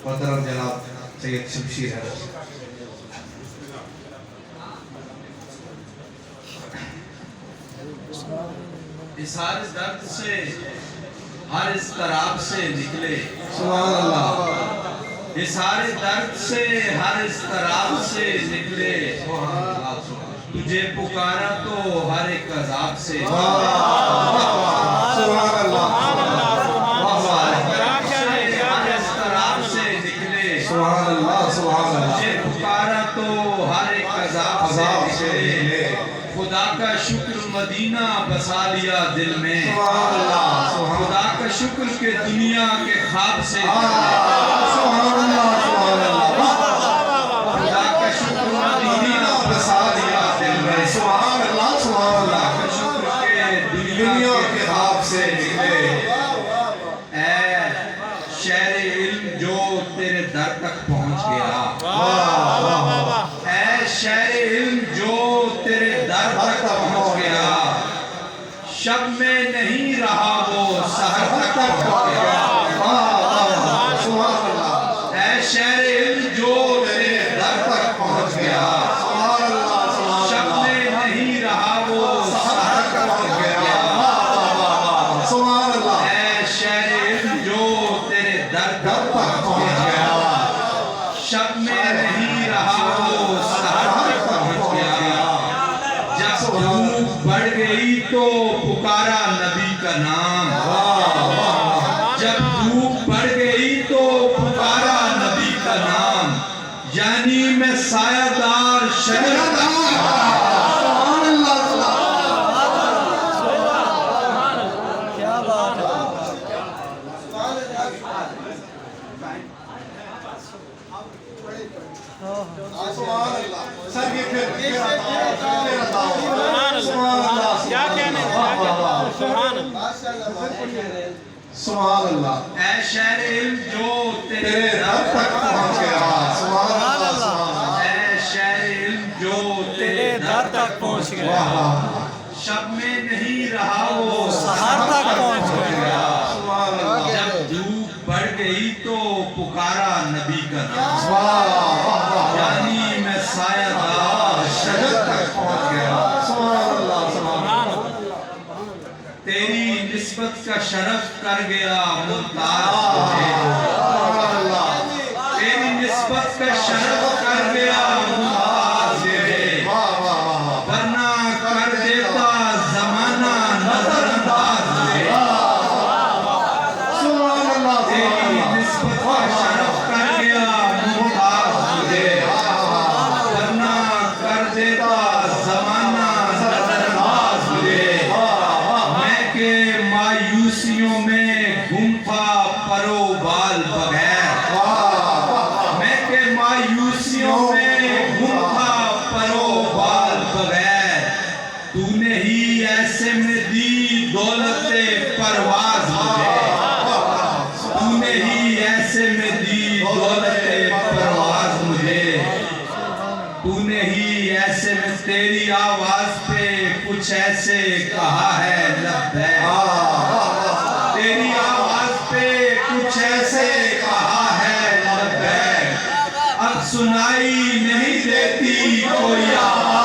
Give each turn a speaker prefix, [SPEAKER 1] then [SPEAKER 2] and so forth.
[SPEAKER 1] محترم جناب سید شمشیر حیدر۔
[SPEAKER 2] اظہار درد سے ہر اضطراب سے نکلے،
[SPEAKER 1] سبحان اللہ،
[SPEAKER 2] اظہار درد سے ہر اضطراب سے نکلے، تجھے پکارا تو ہر ایک عذاب سے
[SPEAKER 1] سبحان اللہ،
[SPEAKER 2] ہر اضطراب سے نکلے،
[SPEAKER 1] سبحان اللہ، سبحان اللہ،
[SPEAKER 2] تجھے پکارا تو ہر ایک عذاب سے نکلے، خدا کا شکر مدینہ بسا لیا دل میں،
[SPEAKER 1] سبحان اللہ،
[SPEAKER 2] خدا کا شکر کہ دنیا کے خواب سے
[SPEAKER 1] سبحان اللہ، سبحان اللہ،
[SPEAKER 2] خدا کا شکر مدینہ بسا لیا دل میں،
[SPEAKER 1] سبحان اللہ، سبحان اللہ،
[SPEAKER 2] خدا کا شکر کہ
[SPEAKER 1] دنیا
[SPEAKER 2] دنیا
[SPEAKER 1] کے خواب سے نکلے۔
[SPEAKER 2] اے شہر علم جو تیرے در تک پہنچ گیا، اے شہر علم جو تیرے در تک پہنچ گیا، شب میں نہیں رہا وہ سحر تک پہنچ گیا،
[SPEAKER 1] سبحان اللہ،
[SPEAKER 2] اے شہر علم جو تیرے در تک پہنچ گیا،
[SPEAKER 1] سبحان اللہ، سبحان
[SPEAKER 2] شب میں نہیں رہا وہ سحر تک پہنچ گیا،
[SPEAKER 1] اللہ، سبحان اللہ،
[SPEAKER 2] اے شہر علم جو تیرے در
[SPEAKER 1] در
[SPEAKER 2] تک
[SPEAKER 1] تک پہنچ گیا،
[SPEAKER 2] شب میں نہیں رہا وہ سحر تک پہنچ گیا، جب دھوپ بڑھ گئی تو پکارا نبی کا نام، جب دھوپ بڑھ گئی تو پکارا نبی کا نام، یعنی میں سایہ دار شجر
[SPEAKER 1] سبحان اللہ،
[SPEAKER 3] کیا بات ہے
[SPEAKER 1] سبحان اللہ، سر یہ پھر
[SPEAKER 3] کیا کہنے
[SPEAKER 1] سبحان اللہ،
[SPEAKER 2] اے شہر علم جو
[SPEAKER 1] تیرے
[SPEAKER 2] تیرے
[SPEAKER 1] در تک پہنچ گیا، سبحان اللہ، سبحان اللہ،
[SPEAKER 2] اے شہر علم جو
[SPEAKER 3] تیرے
[SPEAKER 2] تیرے
[SPEAKER 3] در تک پہنچ گیا،
[SPEAKER 2] شب میں نہیں رہا وہ
[SPEAKER 3] سحر تک پہنچ گیا،
[SPEAKER 1] سبحان اللہ،
[SPEAKER 2] جب دھوپ بڑھ گئی تو پکارا نبی کا نام،
[SPEAKER 1] واہ،
[SPEAKER 2] یعنی میں سایہ دار
[SPEAKER 1] شجر تک پہنچ گیا، سبحان اللہ، سبحان اللہ،
[SPEAKER 2] تیری نسبت کا شرف کر گیا ممتاز مجھے،
[SPEAKER 1] سبحان اللہ،
[SPEAKER 2] تیری نسبت کا شرف کر گیا ممتاز مجھے،
[SPEAKER 1] واہ واہ واہ،
[SPEAKER 2] ورنہ کر دیتا زمانہ نظر انداز مجھے،
[SPEAKER 1] سبحان اللہ،
[SPEAKER 2] تیری نسبت کا شرف کر گیا ممتاز مجھے، ورنہ کر دیتا زمانہ نظر انداز مجھے، میں کہ مایوسیوں میں گم تھا پرو بال بغیر، میں کہ مایوسیوں میں گم تھا پرو بال بغیر، تو نے ہی ایسے میں دی دولت پرواز مجھے، تو نے ہی ایسے میں دی دولت پرواز مجھے، تو نے ہی ایسے میں تیری آواز پہ کچھ ایسے کہا ہے لبیک، تیری آواز پہ کچھ ایسے کہا ہے لبیک، اب سنائی نہیں دیتی کوئی آواز